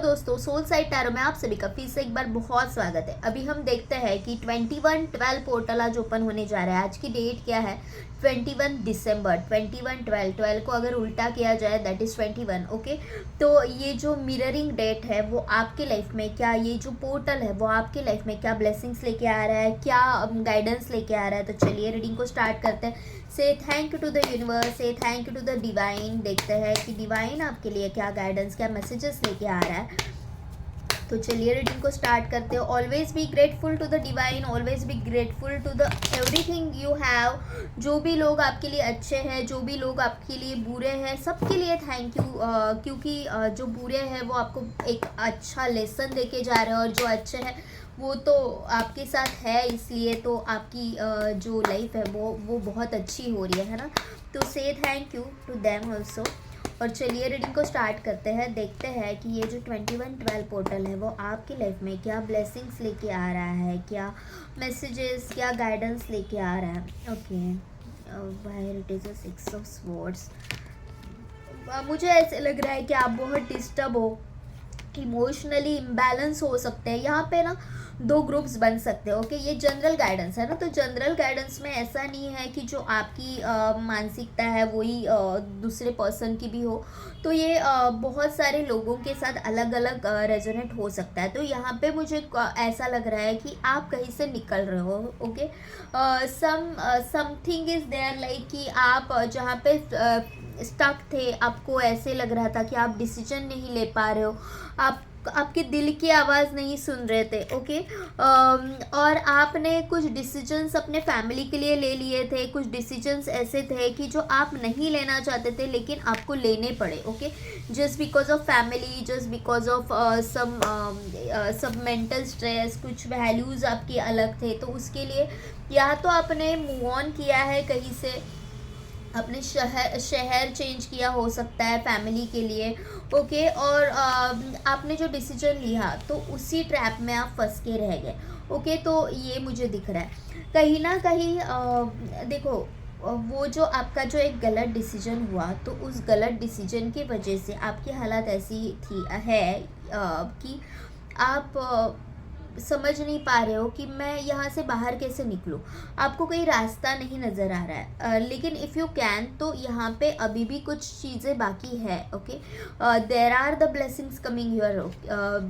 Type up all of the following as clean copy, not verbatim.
दोस्तों, soul side tarot में आप सभी का फिर से एक बार बहुत स्वागत है। अभी हम देखते हैं कि 21/12 पोर्टल आज ओपन होने जा रहा है। आज की डेट क्या है? 21 दिसंबर। 21/12 को अगर उल्टा किया जाए दैट इज़ 21। ओके, तो ये जो मिररिंग डेट है वो आपके लाइफ में क्या, ये जो पोर्टल है वो आपके लाइफ में क्या ब्लेसिंग्स लेके आ रहा है, क्या गाइडेंस लेके आ रहा है। तो चलिए रीडिंग को स्टार्ट करते हैं। Say thank you to the universe, say thank you to the divine. देखते हैं कि डिवाइन आपके लिए क्या गाइडेंस, क्या मैसेजेस लेके आ रहा है। तो चलिए रीडिंग को स्टार्ट करते हैं। Always be grateful to the divine, always be grateful to the everything you have. जो भी लोग आपके लिए अच्छे हैं, जो भी लोग आपके लिए बुरे हैं, सबके लिए थैंक यू। क्योंकि जो बुरे हैं वो आपको एक अच्छा लेसन देके जा रहे हैं, और जो अच्छे हैं वो तो आपके साथ है, इसलिए तो आपकी जो लाइफ है वो बहुत अच्छी हो रही है ना। तो से thank you to them also. और चलिए रीडिंग को स्टार्ट करते हैं। देखते हैं कि ये जो 21/12 पोर्टल है वो आपकी लाइफ में क्या ब्लेसिंग्स लेके आ रहा है, क्या मैसेजेस, क्या गाइडेंस लेके आ रहा है। Okay, wire it is a 6 of swords. मुझे ऐसे लग रहा है कि आप बहुत डिस्टर्ब हो, इमोशनली इम्बैलेंस हो सकते हैं। यहाँ पे ना दो ग्रुप्स बन सकते हैं। ओके, ये जनरल गाइडेंस है ना, तो जनरल गाइडेंस में ऐसा नहीं है कि जो आपकी मानसिकता है वही दूसरे पर्सन की भी हो। तो ये बहुत सारे लोगों के साथ अलग अलग रेजोनेट हो सकता है। तो यहाँ पे मुझे ऐसा लग रहा है कि आप कहीं से निकल रहे हो। Okay, something is there, like कि आप जहाँ पे स्टक थे, आपको ऐसे लग रहा था कि आप डिसीजन नहीं ले पा रहे हो, आप आपके दिल की आवाज़ नहीं सुन रहे थे। ओके, और आपने कुछ डिसीजंस अपने फैमिली के लिए ले लिए थे। कुछ डिसीजंस ऐसे थे कि जो आप नहीं लेना चाहते थे लेकिन आपको लेने पड़े। Okay, just because of family, just because of सब मेंटल स्ट्रेस, कुछ वैल्यूज़ आपके अलग थे। तो उसके लिए या तो आपने मूव ऑन किया है कहीं से, अपने शहर चेंज किया हो सकता है फैमिली के लिए। ओके, और आपने जो डिसीजन लिया तो उसी ट्रैप में आप फंस के रह गए। ओके, तो ये मुझे दिख रहा है कहीं ना कहीं। देखो, वो जो आपका जो एक गलत डिसीजन हुआ, तो उस गलत डिसीजन की वजह से आपकी हालत ऐसी थी है कि आप समझ नहीं पा रहे हो कि मैं यहाँ से बाहर कैसे निकलूँ। आपको कोई रास्ता नहीं नज़र आ रहा है। लेकिन इफ़ यू कैन, तो यहाँ पे अभी भी कुछ चीज़ें बाकी है। Okay, there are the blessings coming your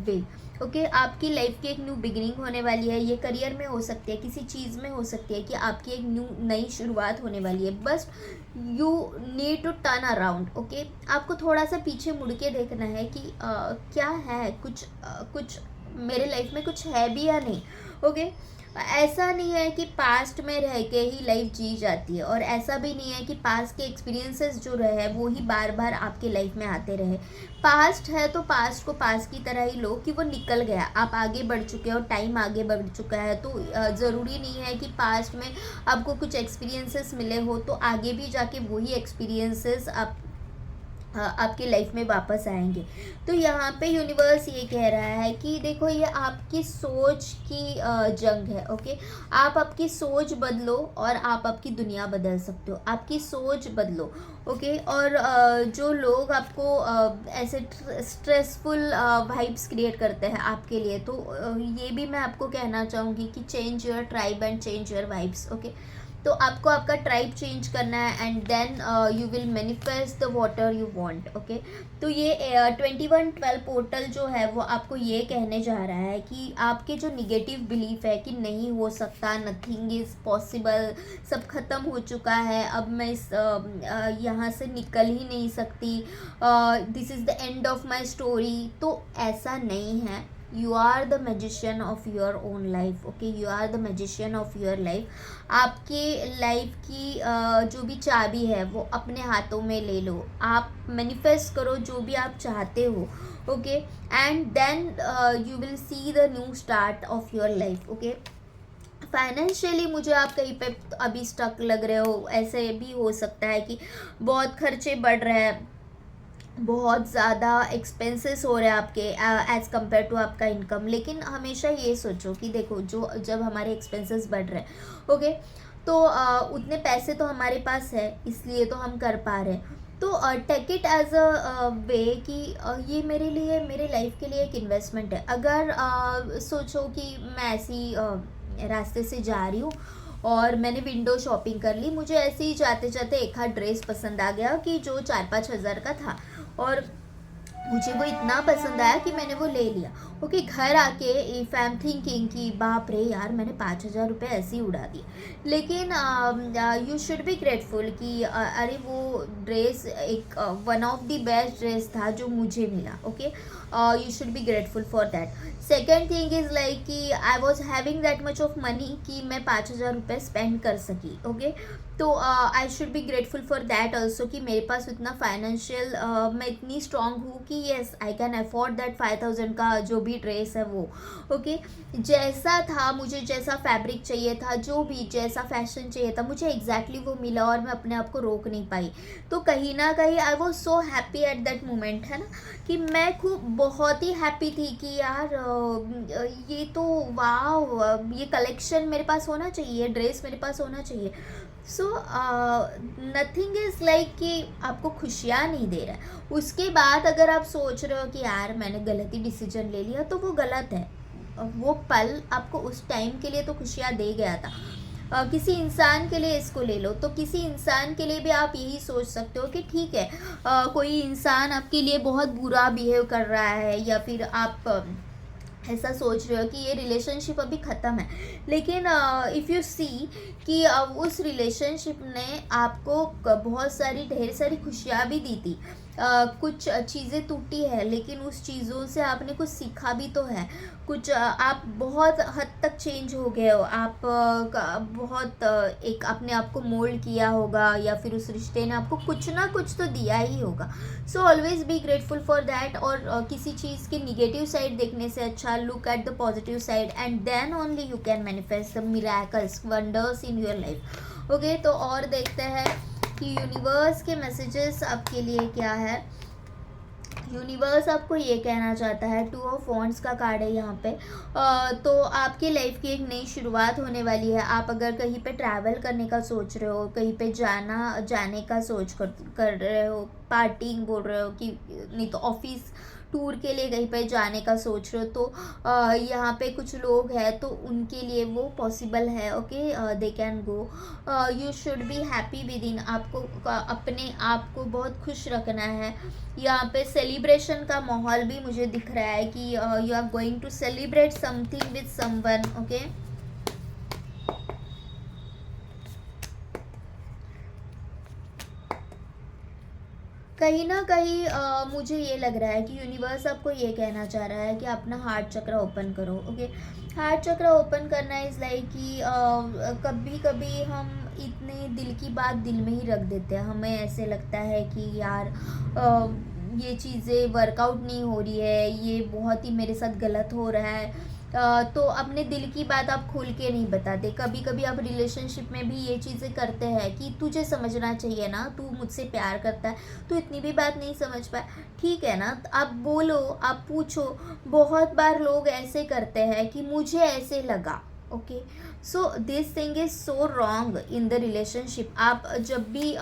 way. Okay, आपकी लाइफ की एक न्यू बिगिनिंग होने वाली है। ये करियर में हो सकती है, किसी चीज़ में हो सकती है कि आपकी एक नई शुरुआत होने वाली है। बस you need to turn around. Okay, आपको थोड़ा सा पीछे मुड़ के देखना है कि क्या है, कुछ मेरे लाइफ में कुछ है भी या नहीं। ओके, ऐसा नहीं है कि पास्ट में रह के ही लाइफ जी जाती है, और ऐसा भी नहीं है कि पास्ट के एक्सपीरियंसेस जो रहे वो ही बार बार आपके लाइफ में आते रहे। पास्ट है तो पास्ट को पास्ट की तरह ही लो कि वो निकल गया, आप आगे बढ़ चुके हो, टाइम आगे बढ़ चुका है। तो ज़रूरी नहीं है कि पास्ट में आपको कुछ एक्सपीरियंसेस मिले हो तो आगे भी जाके वही एक्सपीरियंसेस आपकी लाइफ में वापस आएंगे। तो यहाँ पे यूनिवर्स ये कह रहा है कि देखो, ये आपकी सोच की जंग है। ओके, आप आपकी सोच बदलो और आप आपकी दुनिया बदल सकते हो। आपकी सोच बदलो। ओके, और जो लोग आपको ऐसे स्ट्रेसफुल वाइब्स क्रिएट करते हैं आपके लिए, तो ये भी मैं आपको कहना चाहूँगी कि change your tribe and change your vibes. Okay, तो आपको आपका ट्राइब चेंज करना है and then you will manifest the water you want. Okay, तो ये 21/12 पोर्टल जो है वो आपको ये कहने जा रहा है कि आपके जो निगेटिव बिलीफ है कि नहीं हो सकता, नथिंग इज़ पॉसिबल, सब ख़त्म हो चुका है, अब मैं इस यहाँ से निकल ही नहीं सकती, this is the end of my story, तो ऐसा नहीं है। You are the magician of your own life. Okay, you are the magician of your life. आपके लाइफ की जो भी चाबी है वो अपने हाथों में ले लो। आप मैनिफेस्ट करो जो भी आप चाहते हो। Okay, and then you will see the new start of your life. Okay, financially मुझे आप कहीं पे अभी स्टक लग रहे हो, ऐसे भी हो सकता है कि बहुत खर्चे बढ़ रहे हैं, बहुत ज़्यादा एक्सपेंसेस हो रहे हैं आपके एज़ कम्पेयर टू आपका इनकम। लेकिन हमेशा ये सोचो कि देखो, जो जब हमारे एक्सपेंसेस बढ़ रहे हैं, ओके, तो उतने पैसे तो हमारे पास है, इसलिए तो हम कर पा रहे हैं। तो टेक इट एज अ वे कि ये मेरे लिए, मेरे लाइफ के लिए एक इन्वेस्टमेंट है। अगर सोचो कि मैं ऐसी रास्ते से जा रही हूँ और मैंने विंडो शॉपिंग कर ली, मुझे ऐसे ही जाते जाते एक आध ड्रेस पसंद आ गया कि जो 4-5 हज़ार का था, और मुझे वो इतना पसंद आया कि मैंने वो ले लिया। ओके, घर आके इफ़ आई एम थिंकिंग कि बाप रे यार, मैंने 5,000 रुपये ऐसे ही उड़ा दिए। लेकिन यू शुड बी ग्रेटफुल कि अरे वो ड्रेस एक one of the best dress था जो मुझे मिला। Okay, you should be grateful for that. Second thing is like कि I was having that much of money कि मैं 5,000 रुपये स्पेंड कर सकी। ओके, तो I should be grateful for that also कि मेरे पास इतना फाइनेंशियल मैं इतनी स्ट्रांग हूँ कि yes I can afford that 5,000 का जो भी ड्रेस है वो। ओके, जैसा था, मुझे जैसा फैब्रिक चाहिए था, जो भी जैसा फैशन चाहिए था, मुझे एग्जैक्टली वो मिला और मैं अपने आप को रोक नहीं पाई। तो कहीं ना कहीं I was so happy at that moment, है ना, कि मैं खूब बहुत ही हैप्पी थी कि यार ये तो वाह, ये कलेक्शन मेरे पास होना चाहिए, ड्रेस मेरे पास होना चाहिए। सो नथिंग इज़ लाइक कि आपको खुशियाँ नहीं दे रहा है, उसके बाद अगर आप सोच रहे हो कि यार मैंने गलत ही डिसीजन ले लिया, तो वो गलत है। वो पल आपको उस टाइम के लिए तो खुशियाँ दे गया था। किसी इंसान के लिए इसको ले लो, तो किसी इंसान के लिए भी आप यही सोच सकते हो कि ठीक है, कोई इंसान आपके लिए बहुत बुरा बिहेव कर रहा है, या फिर आप ऐसा सोच रहे हो कि ये रिलेशनशिप अभी ख़त्म है, लेकिन इफ़ यू सी कि उस रिलेशनशिप ने आपको बहुत सारी ढेर सारी खुशियाँ भी दी थी। कुछ चीज़ें टूटी है, लेकिन उस चीज़ों से आपने कुछ सीखा भी तो है। कुछ आप बहुत हद तक चेंज हो गए हो, आप बहुत एक अपने आप को मोल्ड किया होगा, या फिर उस रिश्ते ने आपको कुछ ना कुछ तो दिया ही होगा। So always be grateful for that. और किसी चीज़ की निगेटिव साइड देखने से अच्छा look at the positive side, and then only you can manifest the miracles, wonders in your life. Okay, तो और देखते हैं कि यूनिवर्स के मैसेजेस आपके लिए क्या है। यूनिवर्स आपको ये कहना चाहता है, 2 ऑफ वॉन्ड्स का कार्ड है यहाँ पे। तो आपकी लाइफ की एक नई शुरुआत होने वाली है। आप अगर कहीं पे ट्रैवल करने का सोच रहे हो, कहीं पे जाने का सोच कर रहे हो, पार्टिंग बोल रहे हो, कि नहीं तो ऑफिस टूर के लिए कहीं पे जाने का सोच रहे हो, तो यहाँ पे कुछ लोग हैं तो उनके लिए वो पॉसिबल है। Okay, they can go. You should be happy with in, आपको अपने आप को बहुत खुश रखना है। यहाँ पे सेलिब्रेशन का माहौल भी मुझे दिख रहा है कि you are going to celebrate something with someone. Okay, कहीं ना कहीं मुझे ये लग रहा है कि यूनिवर्स आपको ये कहना चाह रहा है कि अपना हार्ट चक्र ओपन करो। ओके, हार्ट चक्र ओपन करना इज़ लाइक कि कभी कभी हम इतने दिल की बात दिल में ही रख देते हैं। हमें ऐसे लगता है कि यार ये चीज़ें वर्कआउट नहीं हो रही है, ये बहुत ही मेरे साथ गलत हो रहा है। तो अपने दिल की बात आप खुल के नहीं बताते। कभी कभी आप रिलेशनशिप में भी ये चीज़ें करते हैं कि तुझे समझना चाहिए ना, तू मुझसे प्यार करता है, तू इतनी भी बात नहीं समझ पाया, ठीक है ना, आप बोलो, आप पूछो। बहुत बार लोग ऐसे करते हैं कि मुझे ऐसे लगा। Okay, so this thing is so wrong in the relationship. आप जब भी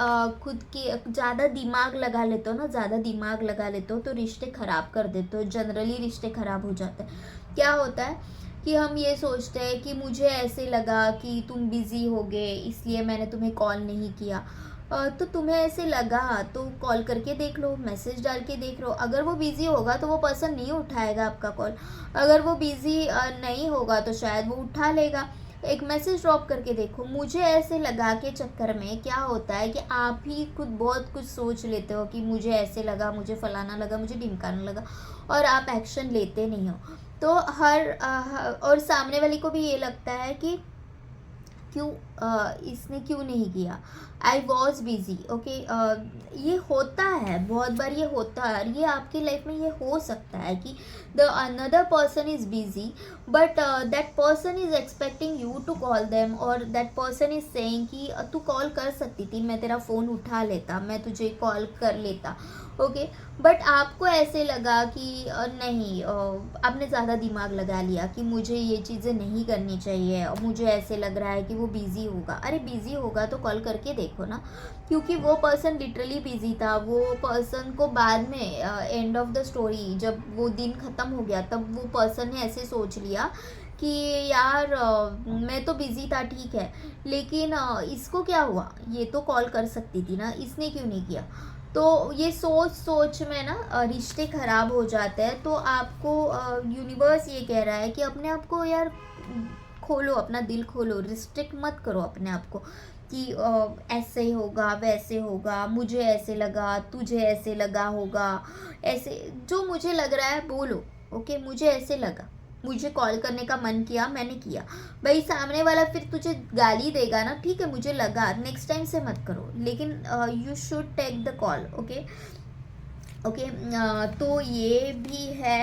खुद की ज़्यादा दिमाग लगा लेते हो ना, ज़्यादा दिमाग लगा लेते हो तो रिश्ते ख़राब कर देते हो। जनरली रिश्ते ख़राब हो जाते हैं। क्या होता है कि हम ये सोचते हैं कि मुझे ऐसे लगा कि तुम बिज़ी हो गए, इसलिए मैंने तुम्हें कॉल नहीं किया। तो तुम्हें ऐसे लगा तो कॉल करके देख लो, मैसेज डाल के देख लो। अगर वो बिज़ी होगा तो वो पर्सन नहीं उठाएगा आपका कॉल। अगर वो बिज़ी नहीं होगा तो शायद वो उठा लेगा। एक मैसेज ड्रॉप करके देखो। मुझे ऐसे लगा के चक्कर में क्या होता है कि आप ही खुद बहुत कुछ सोच लेते हो कि मुझे ऐसे लगा, मुझे फलाना लगा, मुझे ढिमकाना लगा, और आप एक्शन लेते नहीं हो। तो और सामने वाले को भी ये लगता है कि क्यों इसने क्यों नहीं किया, आई वॉज बिज़ी। ओके, ये होता है, बहुत बार ये होता है। ये आपकी लाइफ में ये हो सकता है कि the another person is busy, but that person is expecting you to call them, और दैट पर्सन इज़ सेइंग कि तू कॉल कर सकती थी, मैं तेरा फ़ोन उठा लेता, मैं तुझे कॉल कर लेता। ओके, बट आपको ऐसे लगा कि नहीं, आपने ज़्यादा दिमाग लगा लिया कि मुझे ये चीज़ें नहीं करनी चाहिए, और मुझे ऐसे लग रहा है कि वो बिज़ी होगा। अरे बिज़ी होगा तो कॉल करके देखो ना, क्योंकि वो पर्सन लिटरली बिज़ी था। वो पर्सन को बाद में एंड ऑफ द स्टोरी जब वो दिन ख़त्म हो गया तब वो पर्सन ने ऐसे सोच लिया कि यार मैं तो बिज़ी था, ठीक है, लेकिन इसको क्या हुआ, ये तो कॉल कर सकती थी ना, इसने क्यों नहीं किया। तो ये सोच सोच में ना रिश्ते ख़राब हो जाते हैं। तो आपको यूनिवर्स ये कह रहा है कि अपने आप को यार खोलो, अपना दिल खोलो, रिस्ट्रिक्ट मत करो अपने आप को कि ऐसे होगा वैसे होगा, मुझे ऐसे लगा, तुझे ऐसे लगा होगा, ऐसे जो मुझे लग रहा है बोलो। ओके, मुझे ऐसे लगा, मुझे कॉल करने का मन किया, मैंने किया। भाई सामने वाला फिर तुझे गाली देगा ना, ठीक है, मुझे लगा, नेक्स्ट टाइम से मत करो, लेकिन you should take the call. Okay okay. तो ये भी है।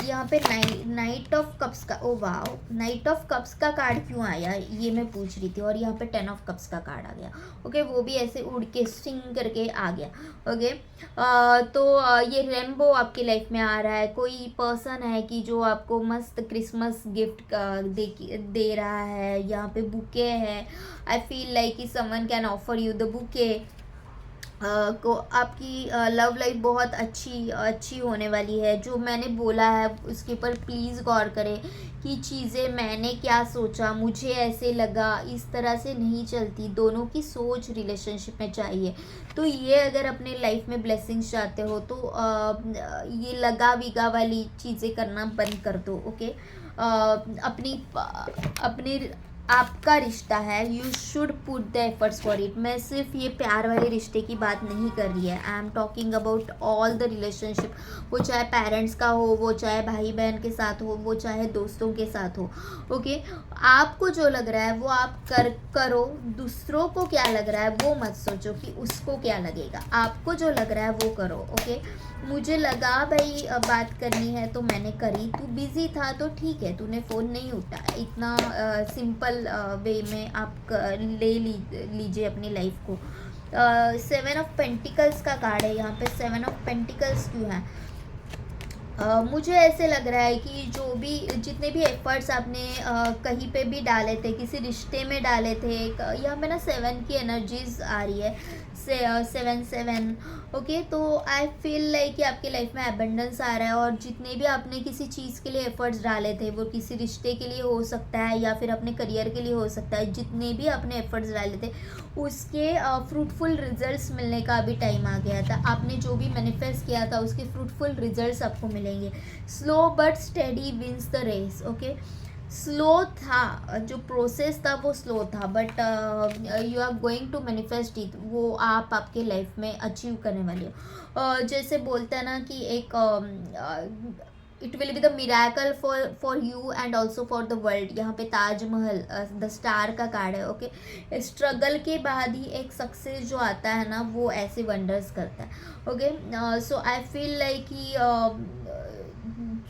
यहाँ पे नाइट ऑफ कप्स का, ओ वाह, नाइट ऑफ कप्स का कार्ड क्यों आया ये मैं पूछ रही थी, और यहाँ पे 10 ऑफ कप्स का कार्ड आ गया। ओके, वो भी ऐसे उड़ के स्टिंग करके आ गया। ओके, तो ये रेनबो आपकी लाइफ में आ रहा है। कोई पर्सन है कि जो आपको मस्त क्रिसमस गिफ्ट दे रहा है। यहाँ पे बुके है। आई फील लाइक कि someone can offer you the bouquet. को आपकी लव लाइफ बहुत अच्छी होने वाली है। जो मैंने बोला है उसके ऊपर प्लीज़ गौर करें कि चीज़ें मैंने क्या सोचा, मुझे ऐसे लगा, इस तरह से नहीं चलती। दोनों की सोच रिलेशनशिप में चाहिए। तो ये अगर अपने लाइफ में ब्लेसिंग्स चाहते हो तो ये लगा विगा वाली चीज़ें करना बंद कर दो। ओके, अपनी आपका रिश्ता है, you should put the efforts for it. मैं सिर्फ ये प्यार वाले रिश्ते की बात नहीं कर रही है, I am talking about all the relationship. वो चाहे पेरेंट्स का हो, वो चाहे भाई बहन के साथ हो, वो चाहे दोस्तों के साथ हो। ओके, आपको जो लग रहा है वो आप करो। दूसरों को क्या लग रहा है वो मत सोचो कि उसको क्या लगेगा। आपको जो लग रहा है वो करो। ओके, मुझे लगा भाई बात करनी है तो मैंने करी, तू बिज़ी था तो ठीक है, तूने फ़ोन नहीं उठाया। इतना सिंपल वे में आप लीजिए अपनी लाइफ को। 7 ऑफ पेंटिकल्स का कार्ड है यहाँ पे। 7 ऑफ पेंटिकल्स क्यों है? मुझे ऐसे लग रहा है कि जितने भी एफर्ट्स आपने कहीं पे भी डाले थे, किसी रिश्ते में डाले थे, यहाँ पे ना 7 की एनर्जीज आ रही है। 7 ओके, तो आई फील लाइक कि आपकी लाइफ में एबंडेंस आ रहा है। और जितने भी आपने किसी चीज़ के लिए एफर्ट्स डाले थे, वो किसी रिश्ते के लिए हो सकता है या फिर अपने करियर के लिए हो सकता है, जितने भी आपने एफर्ट्स डाले थे उसके फ्रूटफुल रिजल्ट्स मिलने का अभी टाइम आ गया था। आपने जो भी मैनिफेस्ट किया था उसके फ्रूटफुल रिजल्ट्स आपको मिलेंगे। Slow but steady wins the race. Okay, slow था, जो प्रोसेस था वो स्लो था, but you are going to manifest it. वो आप आपके लाइफ में अचीव करने वाले हो। जैसे बोलते हैं ना कि एक it will be the miracle for you and also for the world. यहाँ पे ताजमहल द स्टार का कार्ड है। ओके, स्ट्रगल के बाद ही एक सक्सेस जो आता है ना, वो ऐसे वंडर्स करता है। Okay, so I feel like कि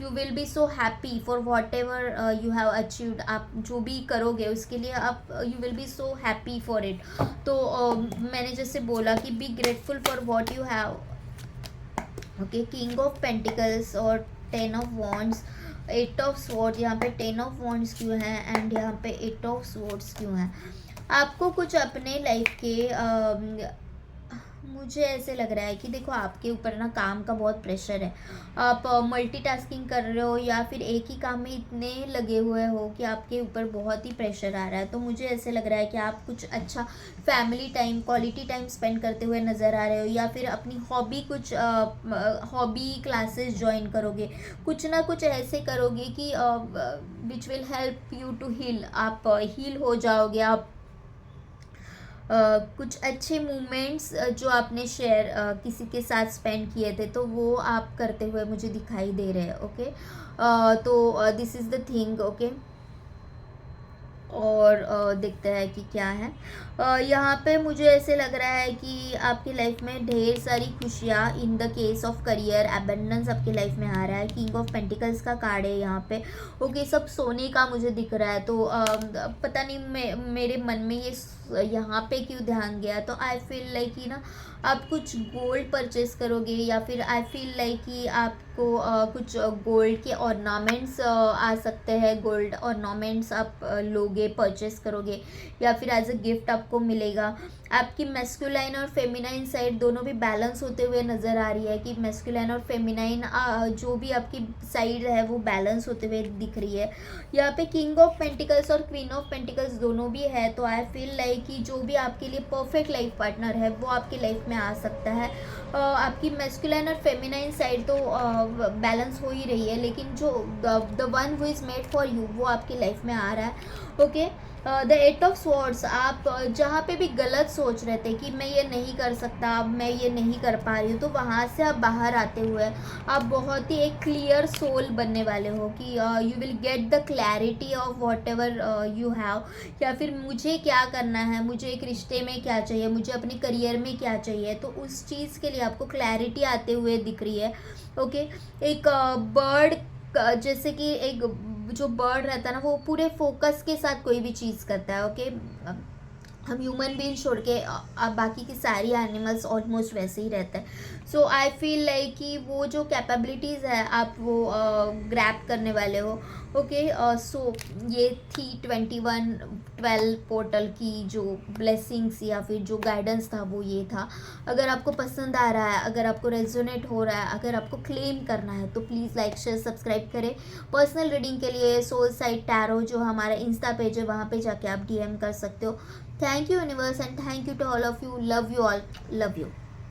you will be so happy for whatever you have achieved. आप जो भी करोगे उसके लिए आप you will be so happy for it. तो मैंने जैसे बोला कि be grateful for what you have. Okay, king of pentacles और 10 ऑफ वॉन्ड्स, 8 ऑफ स्वॉर्ड्स। यहाँ पे 10 ऑफ वॉन्ड्स क्यों है एंड यहाँ पे 8 ऑफ स्वॉर्ड्स क्यों है? आपको कुछ अपने लाइफ के मुझे ऐसे लग रहा है कि देखो आपके ऊपर ना काम का बहुत प्रेशर है। आप मल्टीटास्किंग कर रहे हो या फिर एक ही काम में इतने लगे हुए हो कि आपके ऊपर बहुत ही प्रेशर आ रहा है। तो मुझे ऐसे लग रहा है कि आप कुछ अच्छा family time, quality time spend करते हुए नज़र आ रहे हो, या फिर अपनी हॉबी क्लासेस ज्वाइन करोगे। कुछ ना कुछ ऐसे करोगे कि which will help you to heal. आप हील हो जाओगे। आप कुछ अच्छे मोमेंट्स जो आपने शेयर किसी के साथ स्पेंड किए थे तो वो आप करते हुए मुझे दिखाई दे रहे हैं। ओके, तो this is the thing. Okay, और देखते हैं कि क्या है। यहाँ पे मुझे ऐसे लग रहा है कि आपकी लाइफ में ढेर सारी खुशियाँ। In the case of career abundance आपकी लाइफ में आ रहा है। किंग ऑफ पेंटिकल्स का कार्ड है यहाँ पे। ओके, सब सोने का मुझे दिख रहा है। तो पता नहीं मेरे मन में ये यहाँ पे क्यों ध्यान गया। तो आई फील लाइक कि ना आप कुछ गोल्ड परचेस करोगे, या फिर आई फील लाइक कि आपको कुछ गोल्ड के ऑर्नामेंट्स आ सकते हैं। गोल्ड ऑर्नामेंट्स आप लोगे। लोगे, परचेस करोगे या फिर एज अ गिफ्ट आपको मिलेगा। आपकी मैस्कुलाइन और फेमिनाइन साइड दोनों भी बैलेंस होते हुए नज़र आ रही है कि मैस्कुलाइन और फेमिनाइन जो भी आपकी साइड है वो बैलेंस होते हुए दिख रही है। यहाँ पे किंग ऑफ पेंटिकल्स और क्वीन ऑफ पेंटिकल्स दोनों भी है, तो आई फील लाइक कि जो भी आपके लिए परफेक्ट लाइफ पार्टनर है वो आपकी लाइफ में आ सकता है। आपकी मैस्कुलाइन और फेमिनाइन साइड तो बैलेंस हो ही रही है, लेकिन जो the one who is made for you वो आपकी लाइफ में आ रहा है। Okay, the eight of swords, आप जहाँ पे भी गलत सोच रहे थे कि मैं ये नहीं कर सकता, मैं ये नहीं कर पा रही हूँ, तो वहाँ से आप बाहर आते हुए आप बहुत ही एक क्लियर सोल बनने वाले हो कि you will get the clarity of what ever you have, या फिर मुझे क्या करना है, मुझे एक रिश्ते में क्या चाहिए, मुझे अपने करियर में क्या चाहिए, तो उस चीज़ के लिए आपको क्लैरिटी आते हुए दिख रही है। ओके, एक बर्ड जैसे कि एक जो बर्ड रहता है ना वो पूरे फोकस के साथ कोई भी चीज़ करता है। ओके, हम ह्यूमन बीइंग छोड़ के बाकी की सारी एनिमल्स ऑलमोस्ट वैसे ही रहते हैं। सो आई फील लाइक कि वो जो कैपेबिलिटीज़ है आप वो ग्रैब करने वाले हो। ओके, सो ये थी 21/12 पोर्टल की जो ब्लेसिंग्स या फिर जो गाइडेंस था वो ये था। अगर आपको पसंद आ रहा है, अगर आपको रेजोनेट हो रहा है, अगर आपको क्लेम करना है तो प्लीज़ लाइक शेयर सब्सक्राइब करें। पर्सनल रीडिंग के लिए सोल साइड टैरो जो हमारा इंस्टा पेज है वहाँ पे जाके आप DM कर सकते हो। Thank you universe and thank you to all of you. Love you all. Love you.